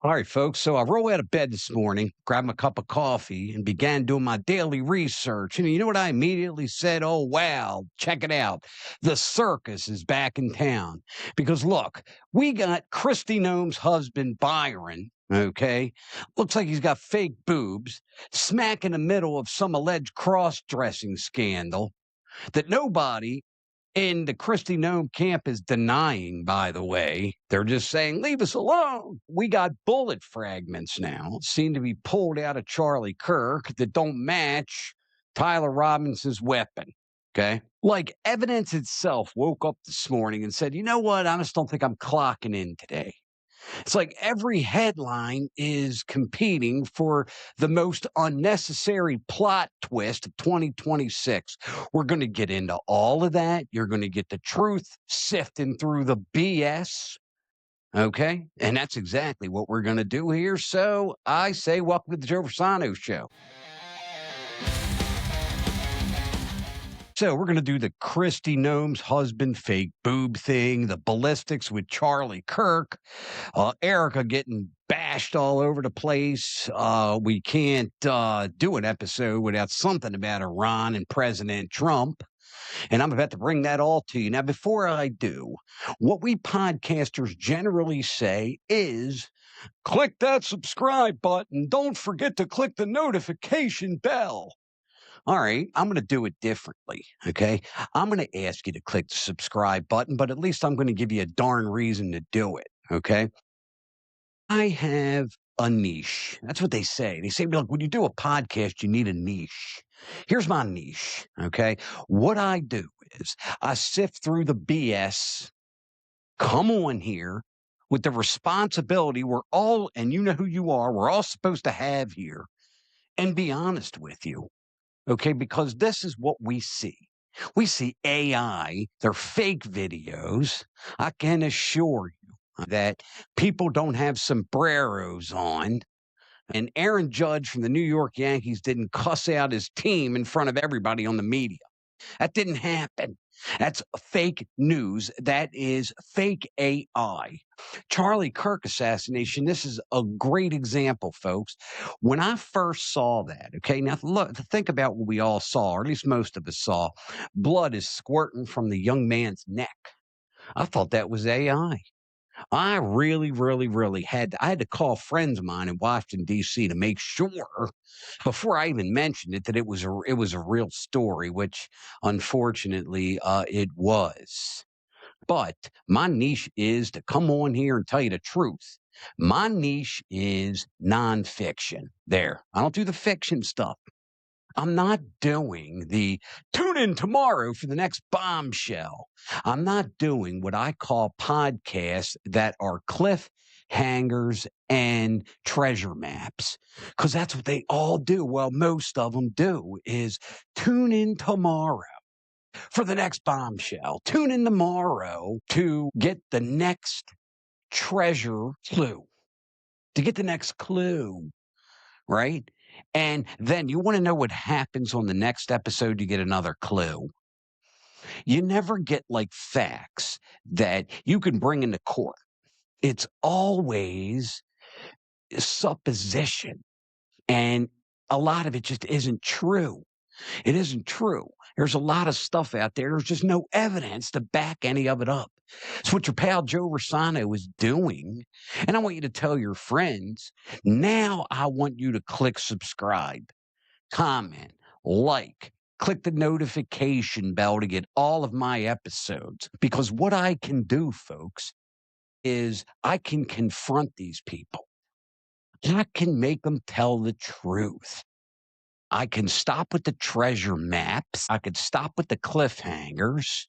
All right, folks. So I rolled out of bed this morning, grabbed my cup of coffee, and began doing my daily research. And you know what I immediately said? Oh, wow, check it out. The circus is back in town. Because look, we got Kristi Noem's husband, Byron. Okay. Looks like he's got fake boobs, smack in the middle of some alleged cross dressing scandal that nobody in the Kristi Noem camp is denying, by the way. They're just saying, leave us alone. We got bullet fragments now, seem to be pulled out of Charlie Kirk that don't match Tyler Robinson's weapon. Okay. Like evidence itself woke up this morning and said, you know what? I just don't think I'm clocking in today. It's like every headline is competing for the most unnecessary plot twist of 2026. We're going to get into all of that. You're going to get the truth sifting through the BS. Okay. And that's exactly what we're going to do here. So I say, welcome to the Joe Rossano Show. So we're going to do the Kristi Noem's husband fake boob thing, the ballistics with Charlie Kirk, Erica getting bashed all over the place. We can't do an episode without something about Iran and President Trump. And I'm about to bring that all to you. Now, before I do, what we podcasters generally say is click that subscribe button. Don't forget to click the notification bell. All right, I'm going to do it differently. Okay. I'm going to ask you to click the subscribe button, but at least I'm going to give you a darn reason to do it. Okay. I have a niche. That's what they say. They say, look, when you do a podcast, you need a niche. Here's my niche. Okay. What I do is I sift through the BS, come on here with the responsibility we're all, and you know who you are, we're all supposed to have here, and be honest with you. Okay, because this is what we see. We see AI, they're fake videos. I can assure you that people don't have sombreros on. And Aaron Judge from the New York Yankees didn't cuss out his team in front of everybody on the media. That didn't happen. That's fake news. That is fake AI. Charlie Kirk assassination. This is a great example, folks. When I first saw that, okay, now look, think about what we all saw, or at least most of us saw. Blood is squirting from the young man's neck. I thought that was AI. I really I had to call friends of mine in Washington, D.C. to make sure before I even mentioned it that it was a real story, which unfortunately it was. But my niche is to come on here and tell you the truth. My niche is nonfiction. There. I don't do the fiction stuff. I'm not doing the tune in tomorrow for the next bombshell. I'm not doing what I call podcasts that are cliffhangers and treasure maps because that's what they all do. Well, most of them do is tune in tomorrow for the next bombshell. Tune in tomorrow to get the next treasure clue, to get the next clue, right? And then you want to know what happens on the next episode, you get another clue. You never get like facts that you can bring into court. It's always supposition. And a lot of it just isn't true. It isn't true. There's a lot of stuff out there. There's just no evidence to back any of it up. It's what your pal Joe Rossano is doing. And I want you to tell your friends. Now I want you to click subscribe, comment, like, click the notification bell to get all of my episodes. Because what I can do, folks, is I can confront these people. I can make them tell the truth. I can stop with the treasure maps. I could stop with the cliffhangers.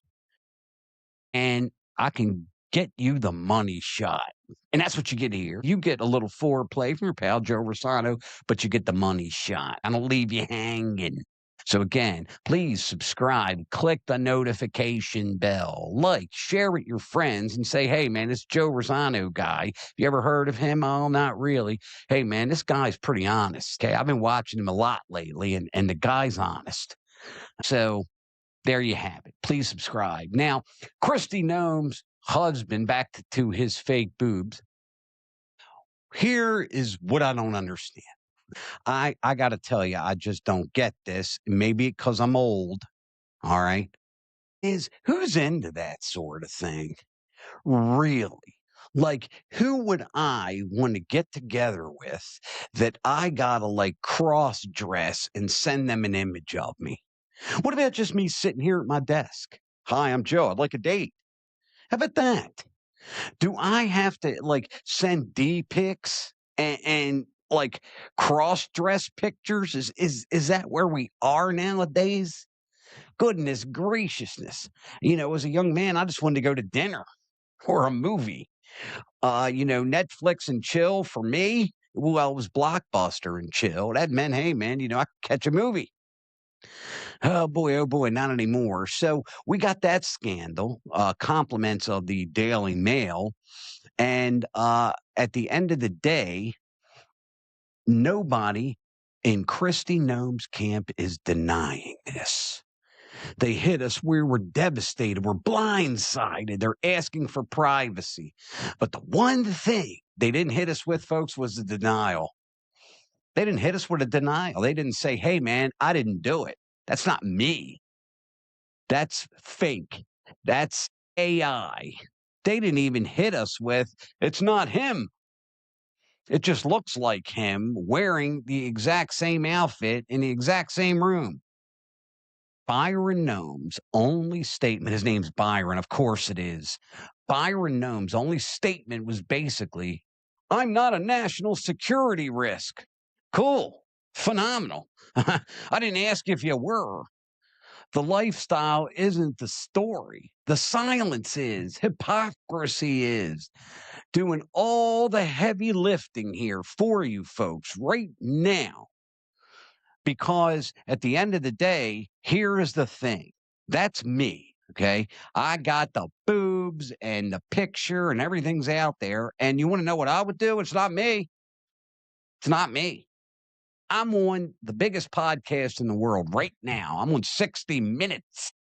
And I can get you the money shot. And that's what you get here. You get a little foreplay from your pal Joe Rossano, but you get the money shot. I don't leave you hanging. So again, please subscribe, click the notification bell, like, share with your friends and say, hey man, this Joe Rossano guy. You ever heard of him? Oh, not really. Hey man, this guy's pretty honest. Okay. I've been watching him a lot lately and the guy's honest. So there you have it. Please subscribe. Now, Kristi Noem's husband, back to his fake boobs. Here is what I don't understand. I got to tell you, I just don't get this. Maybe because I'm old. All right. Is who's into that sort of thing? Really? Like, who would I want to get together with that I gotta like cross dress and send them an image of me? What about just me sitting here at my desk? Hi, I'm Joe. I'd like a date. How about that? Do I have to like send D pics and like cross dress pictures? Is that where we are nowadays? Goodness graciousness. As a young man, I just wanted to go to dinner or a movie. Netflix and chill for me. Well, it was Blockbuster and chill. That meant, hey, man, I could catch a movie. Oh boy, not anymore. So we got that scandal, compliments of the Daily Mail. And at the end of the day, nobody in Kristi Noem's camp is denying this. They hit us. We were devastated. We're blindsided. They're asking for privacy. But the one thing they didn't hit us with, folks, was the denial. They didn't hit us with a denial. They didn't say, hey, man, I didn't do it. That's not me. That's fake. That's AI. They didn't even hit us with, it's not him. It just looks like him wearing the exact same outfit in the exact same room. Byron Noem's only statement, his name's Byron, of course it is. Byron Noem's only statement was basically, I'm not a national security risk. Cool. Phenomenal. I didn't ask if you were. The lifestyle isn't the story. The silence is. Hypocrisy is. Doing all the heavy lifting here for you folks right now. Because at the end of the day, here is the thing. That's me. Okay. I got the boobs and the picture and everything's out there. And you want to know what I would do? It's not me. It's not me. I'm on the biggest podcast in the world right now. I'm on 60 Minutes,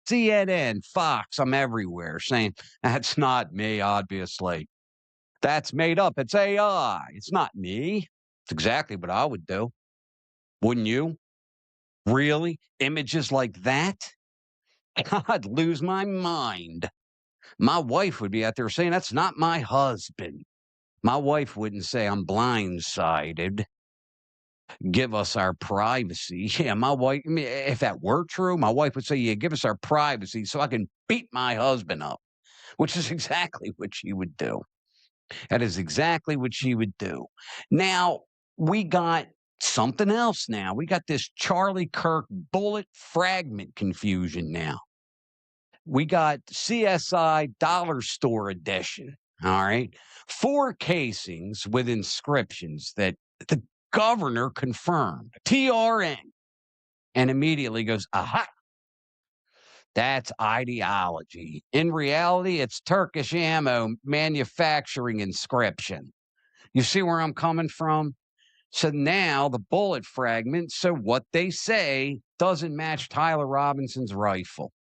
CNN, Fox. I'm everywhere saying that's not me, obviously. That's made up. It's AI. It's not me. It's exactly what I would do. Wouldn't you? Really? Images like that? I'd lose my mind. My wife would be out there saying, that's not my husband. My wife wouldn't say, I'm blindsided. Give us our privacy. Yeah, my wife, I mean, if that were true, my wife would say, yeah, give us our privacy so I can beat my husband up, which is exactly what she would do. That is exactly what she would do. Now, we got something else now. We got this Charlie Kirk bullet fragment confusion now. We got CSI Dollar Store Edition. All right. 4 casings with inscriptions that the governor confirmed. TRN. And immediately goes, aha, that's ideology. In reality, it's Turkish ammo manufacturing inscription. You see where I'm coming from? So now the bullet fragment, so what they say doesn't match Tyler Robinson's rifle.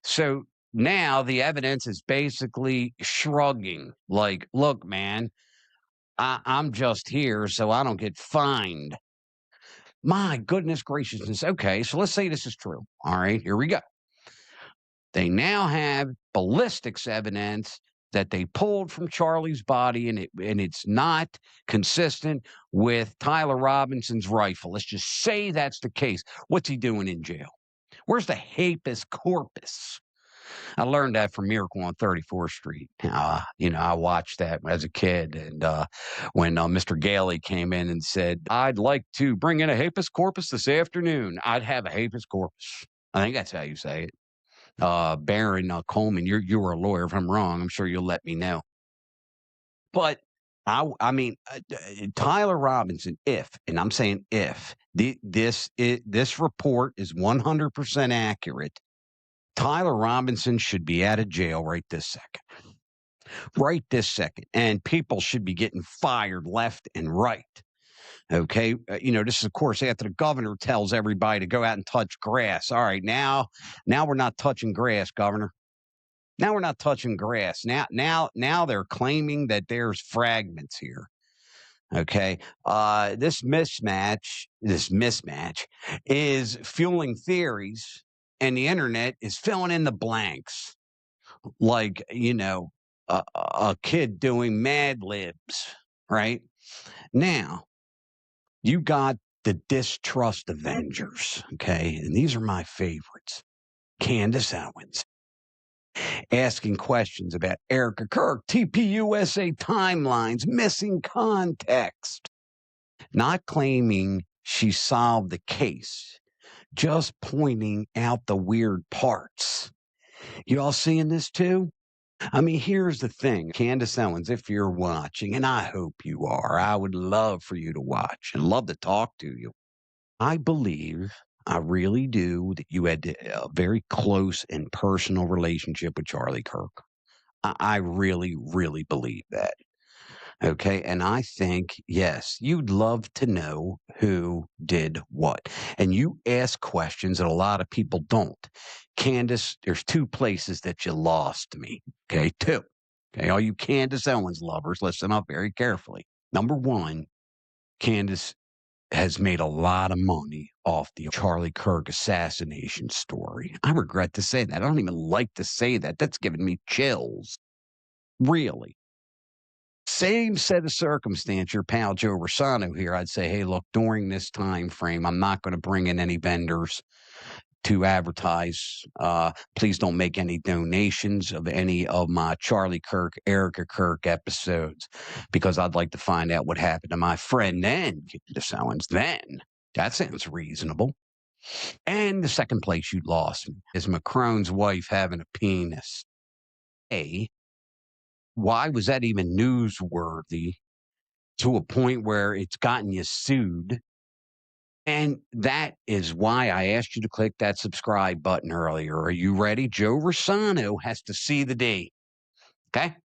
So now the evidence is basically shrugging, like, look, man, I'm just here so I don't get fined. My goodness graciousness. Okay, so let's say this is true. All right, here we go. They now have ballistics evidence that they pulled from Charlie's body, and it's not consistent with Tyler Robinson's rifle. Let's just say that's the case. What's he doing in jail? Where's the habeas corpus? I learned that from Miracle on 34th Street. I watched that as a kid. And when Mr. Gailey came in and said, I'd like to bring in a habeas corpus this afternoon, I'd have a habeas corpus. I think that's how you say it. Baron Coleman, you were a lawyer. If I'm wrong, I'm sure you'll let me know. But I mean, Tyler Robinson, and I'm saying if this report is 100% accurate, Tyler Robinson should be out of jail right this second. Right this second. And people should be getting fired left and right. Okay. This is, of course, after the governor tells everybody to go out and touch grass. All right. Now we're not touching grass, governor. Now we're not touching grass. Now they're claiming that there's fragments here. Okay. This mismatch is fueling theories, and the internet is filling in the blanks. Like, a kid doing Mad Libs, right? Now, you got the distrust Avengers, okay? And these are my favorites. Candace Owens asking questions about Erica Kirk, TPUSA timelines, missing context, not claiming she solved the case, just pointing out the weird parts. You all seeing this too? I mean, here's the thing, Candace Owens, if you're watching, and I hope you are, I would love for you to watch and love to talk to you. I believe, I really do, that you had a very close and personal relationship with Charlie Kirk. I really, really believe that. Okay. And I think, yes, you'd love to know who did what. And you ask questions that a lot of people don't. Candace, there's two places that you lost me. Okay. Two. Okay. All you Candace Owens lovers, listen up very carefully. Number one, Candace has made a lot of money off the Charlie Kirk assassination story. I regret to say that. I don't even like to say that. That's giving me chills. Really. Same set of circumstance, your pal Joe Rossano here. I'd say, hey, look, during this time frame, I'm not going to bring in any vendors to advertise. Please don't make any donations of any of my Charlie Kirk, Erica Kirk episodes, because I'd like to find out what happened to my friend then. This Owens then. That sounds reasonable. And the second place you lost me is Macron's wife having a penis. Why was that even newsworthy to a point where it's gotten you sued? And that is why I asked you to click that subscribe button earlier. Are you ready? Joe Rossano has to see the D. Okay?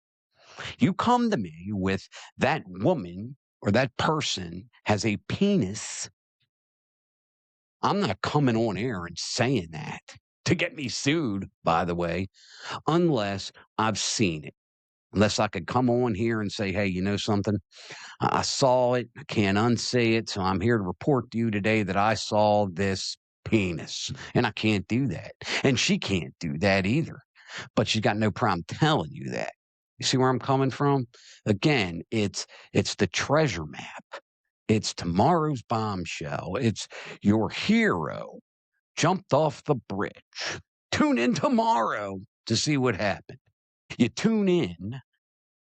You come to me with that woman or that person has a penis. I'm not coming on air and saying that to get me sued, by the way, unless I've seen it. Unless I could come on here and say, hey, you know something? I saw it. I can't unsay it. So I'm here to report to you today that I saw this penis. And I can't do that. And she can't do that either. But she's got no problem telling you that. You see where I'm coming from? Again, it's the treasure map. It's tomorrow's bombshell. It's your hero jumped off the bridge. Tune in tomorrow to see what happened. You tune in,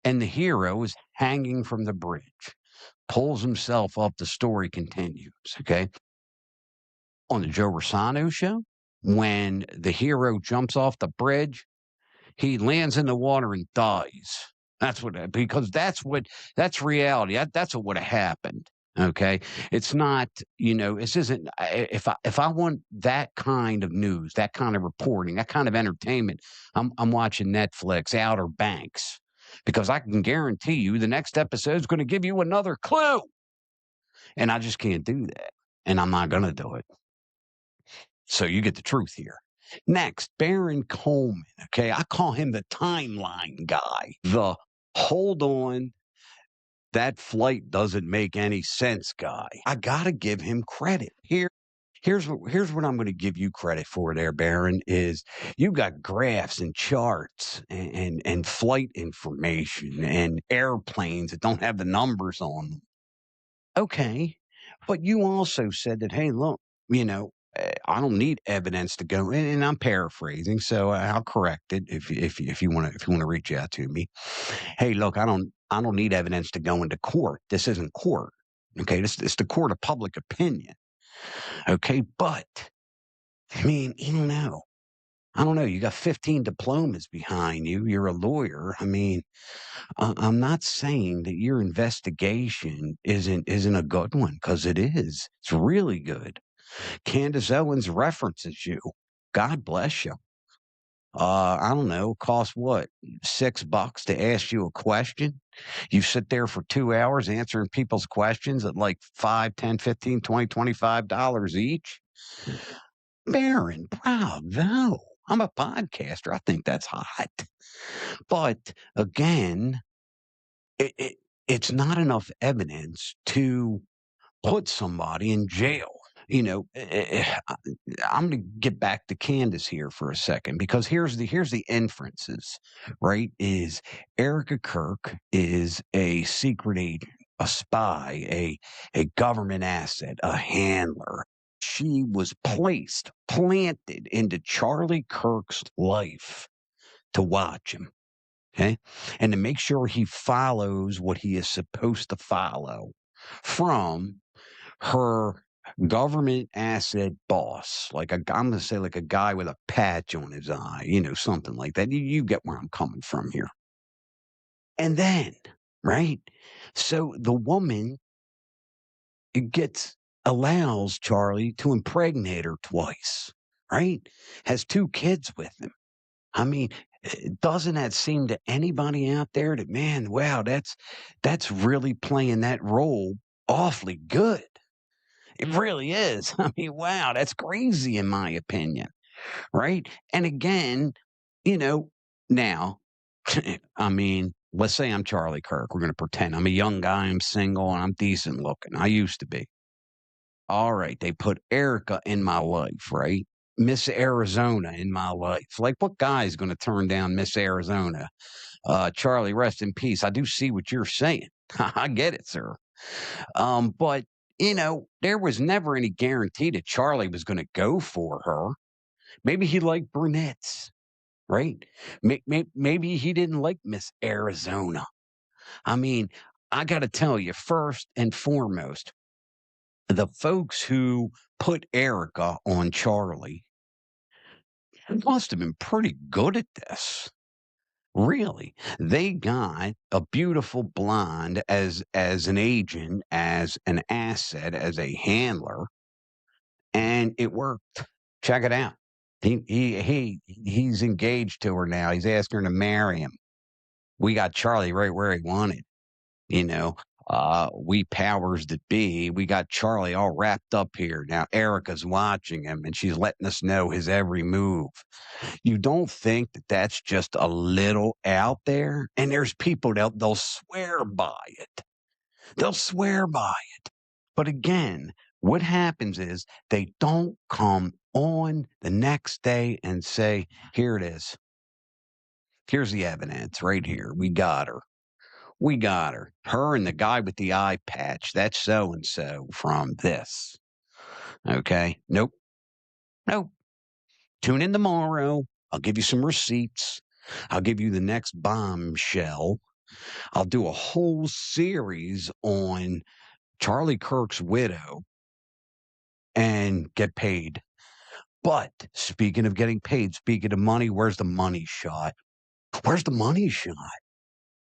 and the hero is hanging from the bridge, pulls himself up. The story continues. Okay. On the Joe Rossano show, when the hero jumps off the bridge, he lands in the water and dies. Because that's reality. That's what would have happened. Okay. It's not, this isn't, if I want that kind of news, that kind of reporting, that kind of entertainment, I'm watching Netflix, Outer Banks, because I can guarantee you the next episode is going to give you another clue. And I just can't do that. And I'm not going to do it. So you get the truth here. Next, Baron Coleman. Okay. I call him the timeline guy. The hold on, that flight doesn't make any sense guy. I got to give him credit here. Here's what I'm going to give you credit for there, Baron, is you got graphs and charts and flight information and airplanes that don't have the numbers on them. Okay. But you also said that, hey, look, I don't need evidence to go, and I'm paraphrasing, so I'll correct it if you want to reach out to me. Hey, look, I don't need evidence to go into court. This isn't court. Okay, this is the court of public opinion. Okay, but I mean, I don't know. You got 15 diplomas behind you. You're a lawyer. I mean, I'm not saying that your investigation isn't a good one, because it is. It's really good. Candace Owens references you. God bless you. I don't know, cost what, $6 to ask you a question? You sit there for 2 hours answering people's questions at like $5, $10, $15, $20, $25 each. Baron, bravo. I'm a podcaster. I think that's hot. But again, it, it it's not enough evidence to put somebody in jail. I'm going to get back to Candace here for a second because here's the inferences, right? Is Erica Kirk is a secret agent, a spy, a government asset, a handler. She was planted into Charlie Kirk's life to watch him, okay, and to make sure he follows what he is supposed to follow from her government asset boss, I'm gonna say like a guy with a patch on his eye, something like that. You get where I'm coming from here. And then, right? So the woman gets allows Charlie to impregnate her twice, right? Has two kids with him. I mean, doesn't that seem to anybody out there that, man, wow, that's really playing that role awfully good. It really is. I mean, wow, that's crazy in my opinion, right? And again, you know, now, I mean, let's say I'm Charlie Kirk. We're going to pretend I'm a young guy, I'm single, and I'm decent looking. I used to be. All right, they put Erica in my life, right? Miss Arizona in my life. Like, what guy is going to turn down Miss Arizona? Charlie, rest in peace. I do see what you're saying. I get it, sir. But there was never any guarantee that Charlie was going to go for her. Maybe he liked brunettes, right? Maybe he didn't like Miss Arizona. I mean, I got to tell you, first and foremost, the folks who put Erica on Charlie must have been pretty good at this. Really, they got a beautiful blonde as an agent, as an asset, as a handler, and it worked. Check it out. He's engaged to her now. He's asking her to marry him. We got Charlie right where he wanted. You know, we powers that be, we got Charlie all wrapped up here. Now Erica's watching him and she's letting us know his every move. You don't think that that's just a little out there? And there's people that they'll swear by it. They'll swear by it. But again, what happens is they don't come on the next day and say, here it is. Here's the evidence right here. We got her. We got her. Her and the guy with the eye patch. That's so and so from this. Okay. Nope. Nope. Tune in tomorrow. I'll give you some receipts. I'll give you the next bombshell. I'll do a whole series on Charlie Kirk's widow and get paid. But speaking of getting paid, speaking of money, where's the money shot? Where's the money shot?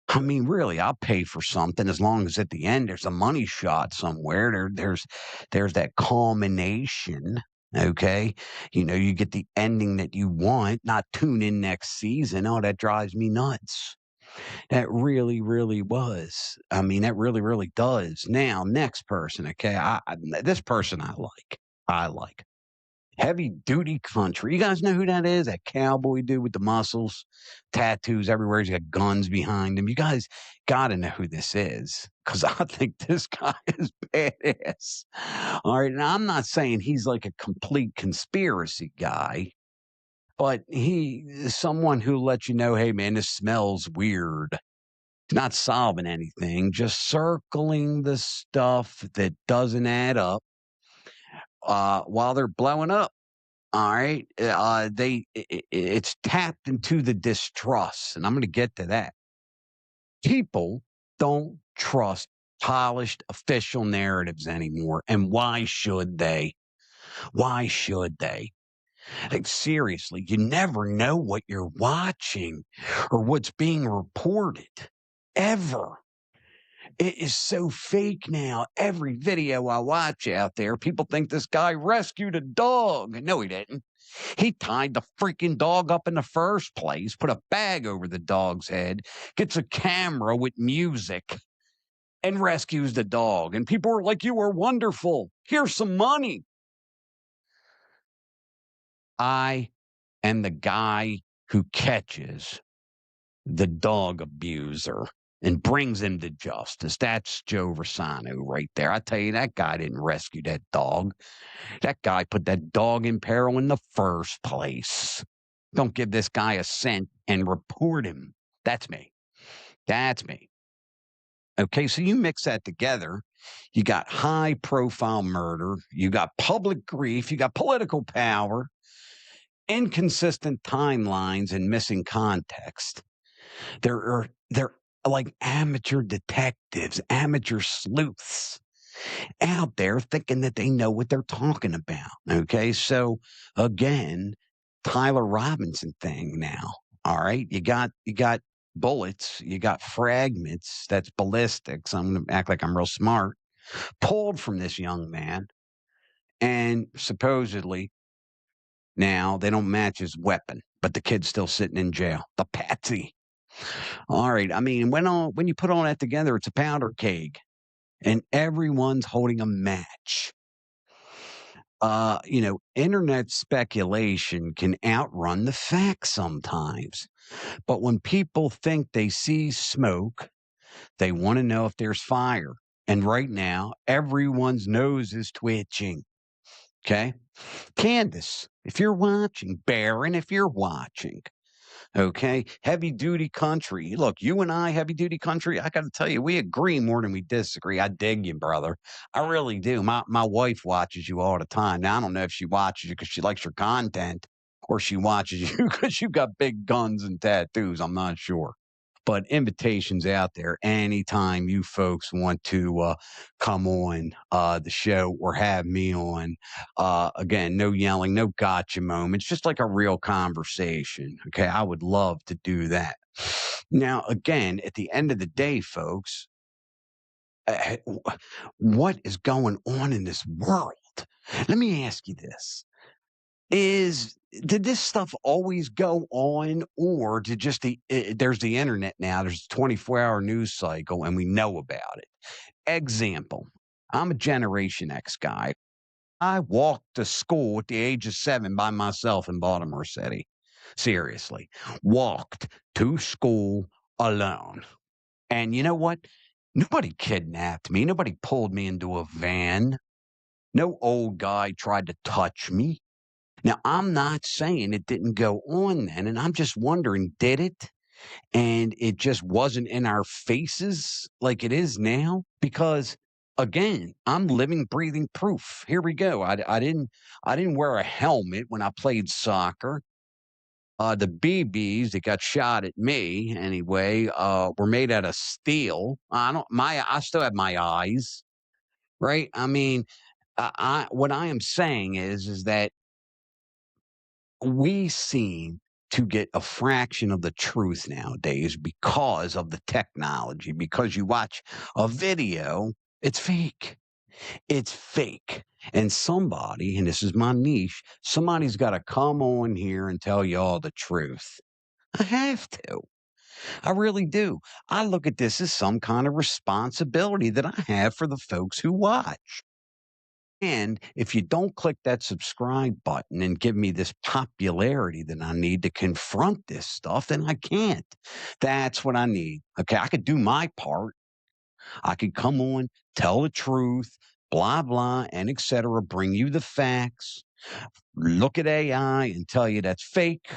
I mean, really, I'll pay for something as long as at the end there's a money shot somewhere. There's that culmination. Okay. You get the ending that you want, not tune in next season. Oh, that drives me nuts. That really, really was. I mean, that really, really does. Now, next person. Okay. This person I like. I like. Heavy Duty Country. You guys know who that is? That cowboy dude with the muscles, tattoos everywhere. He's got guns behind him. You guys got to know who this is because I think this guy is badass. All right. Now, I'm not saying he's like a complete conspiracy guy, but he is someone who lets you know, hey, man, this smells weird. Not solving anything, just circling the stuff that doesn't add up while they're blowing up. All right. It's tapped into the distrust, and I'm going to get to that. People don't trust polished official narratives anymore. And why should they? Why should they? Like, seriously, you never know what you're watching or what's being reported ever. It is so fake now. Every video I watch out there, people think this guy rescued a dog. No, he didn't. He tied the freaking dog up in the first place, put a bag over the dog's head, gets a camera with music, and rescues the dog. And people are like, you are wonderful. Here's some money. I and the guy who catches the dog abuser and brings him to justice. That's Joe Rossano right there. I tell you, that guy didn't rescue that dog. That guy put that dog in peril in the first place. Don't give this guy a cent and report him. That's me. That's me. Okay, so you mix that together, you got high profile murder, you got public grief, you got political power, inconsistent timelines, and missing context. They're like amateur detectives, amateur sleuths out there thinking that they know what they're talking about. Okay. So again, Tyler Robinson thing now. All right. You got bullets, you got fragments, that's ballistics. I'm gonna act like I'm real smart, pulled from this young man. And supposedly now they don't match his weapon, but the kid's still sitting in jail. The patsy. All right. I mean, when you put all that together, it's a powder keg, and everyone's holding a match. Internet speculation can outrun the facts sometimes. But when people think they see smoke, they want to know if there's fire. And right now, everyone's nose is twitching. Okay. Candace, if you're watching, Baron, if you're watching, okay. Heavy duty country. Look, you and I, heavy duty country, I got to tell you, we agree more than we disagree. I dig you, brother. I really do. My wife watches you all the time. Now, I don't know if she watches you because she likes your content or she watches you because you got big guns and tattoos. I'm not sure. But invitations out there anytime you folks want to come on the show or have me on. Again, no yelling, no gotcha moments, just like a real conversation. Okay, I would love to do that. Now, again, at the end of the day, folks, what is going on in this world? Let me ask you this. Did this stuff always go on, or did just there's the internet now, there's a 24-hour news cycle and we know about it? Example, I'm a Generation X guy. I walked to school at the age of 7 by myself in Baltimore City. Seriously, walked to school alone. And you know what? Nobody kidnapped me. Nobody pulled me into a van. No old guy tried to touch me. Now, I'm not saying it didn't go on then, and I'm just wondering, did it? And it just wasn't in our faces like it is now? Because again, I'm living, breathing proof. Here we go. I didn't wear a helmet when I played soccer. The BBs that got shot at me anyway, were made out of steel. I still have my eyes, right? I mean, what I am saying is that we seem to get a fraction of the truth nowadays because of the technology. Because you watch a video, it's fake. It's fake. And somebody, and this is my niche, somebody's got to come on here and tell you all the truth. I have to. I really do. I look at this as some kind of responsibility that I have for the folks who watch. And if you don't click that subscribe button and give me this popularity that I need to confront this stuff, then I can't. That's what I need. Okay, I could do my part. I could come on, tell the truth, blah, blah, and etc. Bring you the facts. Look at AI and tell you that's fake.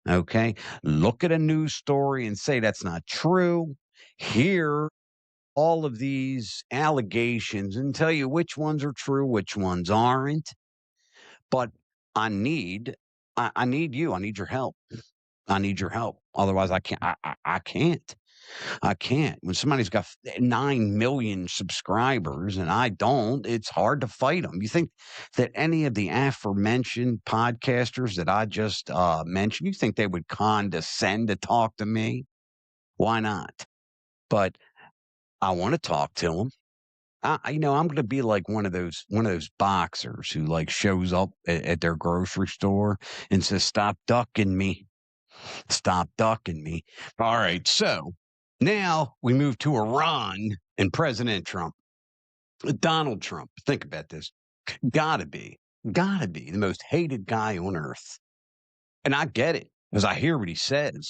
Okay, look at a news story and say that's not true. Here all of these allegations and tell you which ones are true, which ones aren't. But I need you. I need your help. I need your help. Otherwise, I can't. I can't. I can't. When somebody's got 9 million subscribers and I don't, it's hard to fight them. You think that any of the aforementioned podcasters that I just mentioned, you think they would condescend to talk to me? Why not? But I want to talk to them. I'm going to be like one of those boxers who like shows up at their grocery store and says, "Stop ducking me, stop ducking me." All right, so now we move to Iran and President Trump, Donald Trump. Think about this. Gotta be the most hated guy on earth. And I get it because I hear what he says,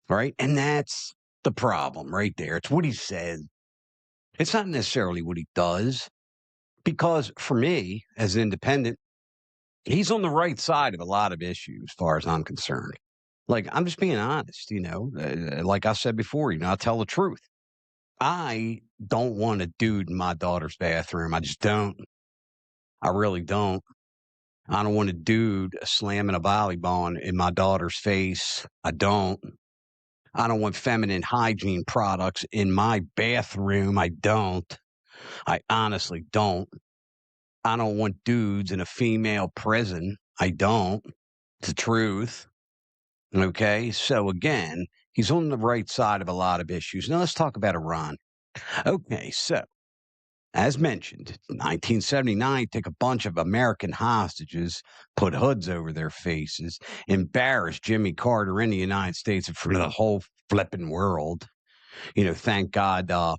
right? And that's the problem right there. It's what he says. It's not necessarily what he does. Because for me, as an independent, he's on the right side of a lot of issues, as far as I'm concerned. Like, I'm just being honest, like I said before, I tell the truth. I don't want a dude in my daughter's bathroom. I just don't. I really don't. I don't want a dude slamming a volleyball in my daughter's face. I don't. I don't want feminine hygiene products in my bathroom. I don't. I honestly don't. I don't want dudes in a female prison. I don't. It's the truth. Okay. So again, he's on the right side of a lot of issues. Now let's talk about Iran. Okay. So as mentioned, 1979, take a bunch of American hostages, put hoods over their faces, embarrass Jimmy Carter in the United States in front of the whole flipping world. Thank God, the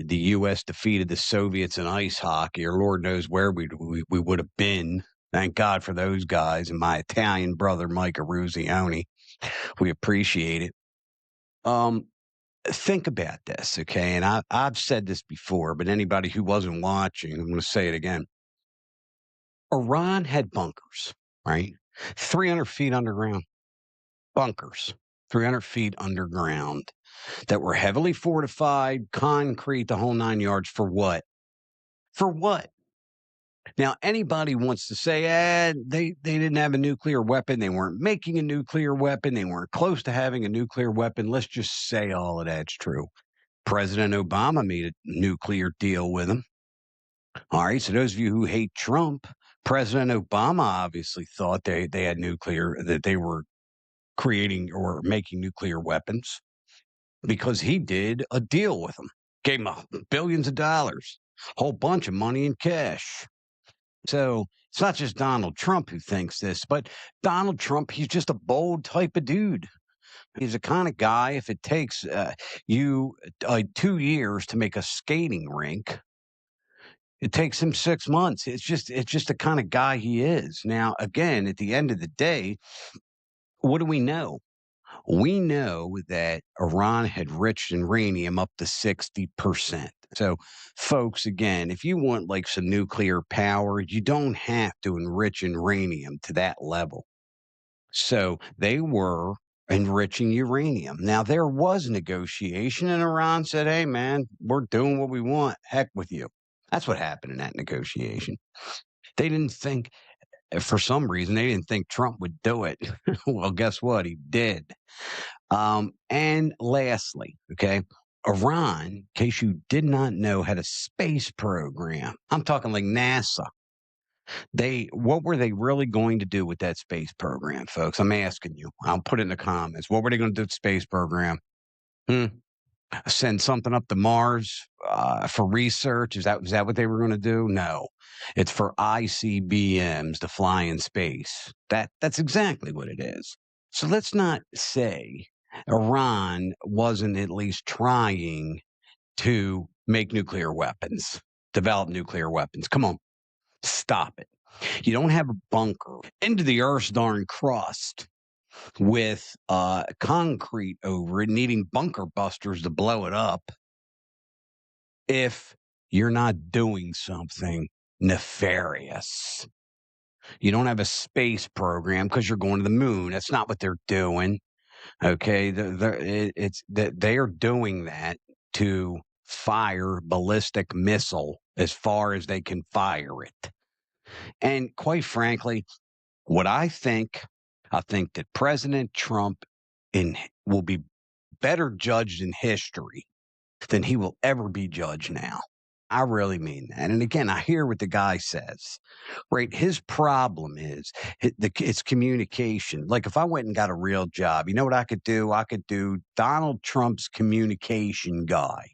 U.S. defeated the Soviets in ice hockey, or Lord knows where we would have been. Thank God for those guys and my Italian brother, Micah Ruzioni. We appreciate it. Think about this, okay? And I've said this before, but anybody who wasn't watching, I'm going to say it again. Iran had bunkers, right? 300 feet underground. Bunkers, 300 feet underground that were heavily fortified, concrete, the whole 9 yards. For what? For what? Now, anybody wants to say, they didn't have a nuclear weapon. They weren't making a nuclear weapon. They weren't close to having a nuclear weapon. Let's just say all of that's true. President Obama made a nuclear deal with them. All right. So those of you who hate Trump, President Obama obviously thought they had nuclear, that they were creating or making nuclear weapons because he did a deal with them, gave them billions of dollars, whole bunch of money in cash. So it's not just Donald Trump who thinks this, but Donald Trump, he's just a bold type of dude. He's the kind of guy, if it takes you 2 years to make a skating rink, it takes him 6 months. It's just the kind of guy he is. Now, again, at the end of the day, what do we know? We know that Iran had enriched uranium up to 60%. So, folks, again, if you want like some nuclear power, you don't have to enrich uranium to that level. So they were enriching uranium. Now, there was negotiation, and Iran said, hey, man, we're doing what we want. Heck with you. That's what happened in that negotiation. They didn't think, for some reason, they didn't think Trump would do it. Well, guess what? He did. And lastly, okay, Iran, in case you did not know, had a space program. I'm talking like NASA. What were they really going to do with that space program, folks? I'm asking you. I'll put it in the comments. What were they going to do with the space program? Hmm. Send something up to Mars for research? Is that what they were going to do? No, it's for ICBMs to fly in space. That's exactly what it is. So let's not say Iran wasn't at least trying to make nuclear weapons, develop nuclear weapons. Come on, stop it. You don't have a bunker into the Earth's darn crust with concrete over it, needing bunker busters to blow it up if you're not doing something nefarious. You don't have a space program because you're going to the moon. That's not what they're doing. Okay, they are doing that to fire ballistic missile as far as they can fire it. And quite frankly, what I think that President Trump will be better judged in history than he will ever be judged now. I really mean that. And again, I hear what the guy says, right? His problem is it's communication. Like if I went and got a real job, you know what I could do? I could do Donald Trump's communication guy.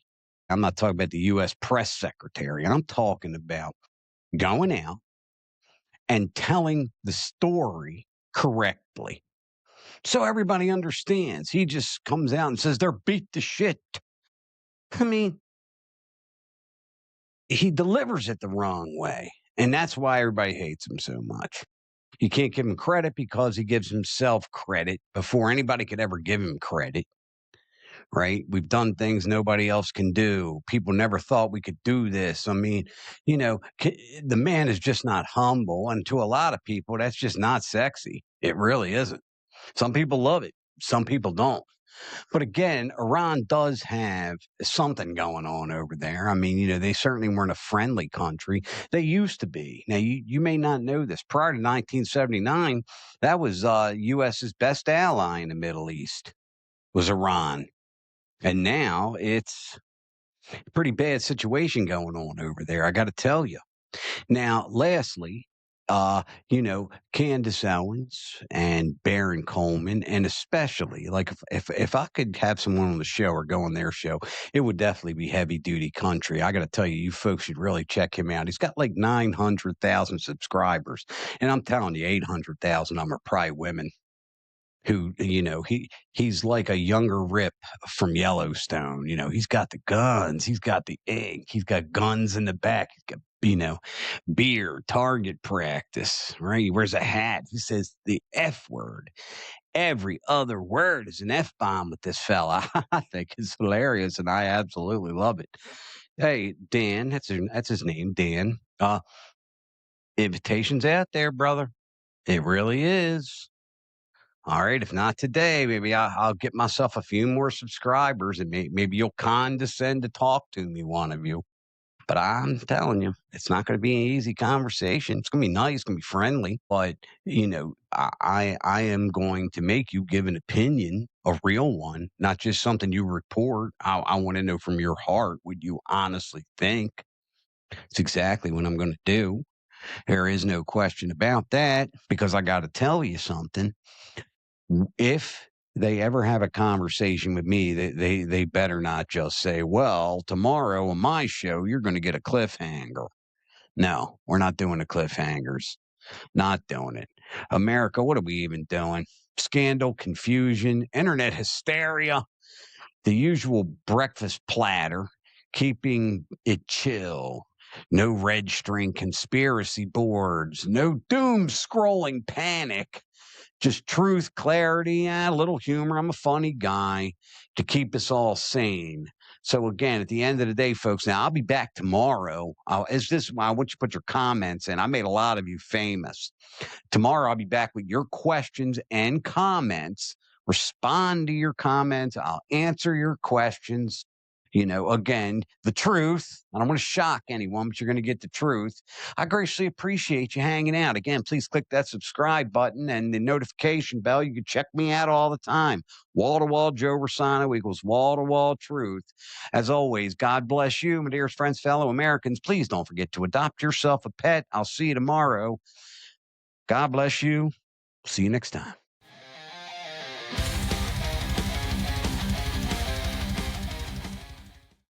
I'm not talking about the U.S. press secretary. I'm talking about going out and telling the story correctly. So everybody understands. He just comes out and says they're beat to shit. I mean, he delivers it the wrong way. And that's why everybody hates him so much. You can't give him credit because he gives himself credit before anybody could ever give him credit, right? We've done things nobody else can do. People never thought we could do this. I mean, the man is just not humble. And to a lot of people, that's just not sexy. It really isn't. Some people love it, some people don't. But again, Iran does have something going on over there. I mean, they certainly weren't a friendly country. They used to be. Now, you may not know this. Prior to 1979, that was U.S.'s best ally in the Middle East was Iran. And now it's a pretty bad situation going on over there, I got to tell you. Now, lastly, Candace Owens and Baron Coleman, and especially like if I could have someone on the show or go on their show, it would definitely be Heavy Duty Country. I got to tell you, you folks should really check him out. He's got like 900,000 subscribers, and I'm telling you, 800,000 of them are probably women who he's like a younger Rip from Yellowstone. He's got the guns, he's got the ink, he's got guns in the back, he's got beer, target practice, right? He wears a hat, he says the F word. Every other word is an F bomb with this fella. I think it's hilarious, and I absolutely love it. Hey, Dan, that's his name, Dan. Invitation's out there, brother. It really is. All right, if not today, maybe I'll get myself a few more subscribers, and maybe you'll condescend to talk to me, one of you. But I'm telling you, it's not going to be an easy conversation. It's going to be nice, it's going to be friendly, but I am going to make you give an opinion, a real one, not just something you report. I want to know from your heart what you honestly think. It's exactly what I'm going to do. There is no question about that, because I got to tell you something. If they ever have a conversation with me, they better not just say, well, tomorrow on my show, you're going to get a cliffhanger. No, we're not doing the cliffhangers. Not doing it. America, what are we even doing? Scandal, confusion, internet hysteria, the usual breakfast platter, keeping it chill. No red string conspiracy boards, no doom scrolling panic. Just truth, clarity, and a little humor. I'm a funny guy to keep us all sane. So again, at the end of the day, folks, now I'll be back tomorrow. I want you to put your comments in. I made a lot of you famous. Tomorrow I'll be back with your questions and comments. Respond to your comments. I'll answer your questions. Again, the truth. I don't want to shock anyone, but you're going to get the truth. I graciously appreciate you hanging out. Again, please click that subscribe button and the notification bell. You can check me out all the time. Wall to wall Joe Rossano equals wall to wall truth. As always, God bless you, my dearest friends, fellow Americans. Please don't forget to adopt yourself a pet. I'll see you tomorrow. God bless you. See you next time.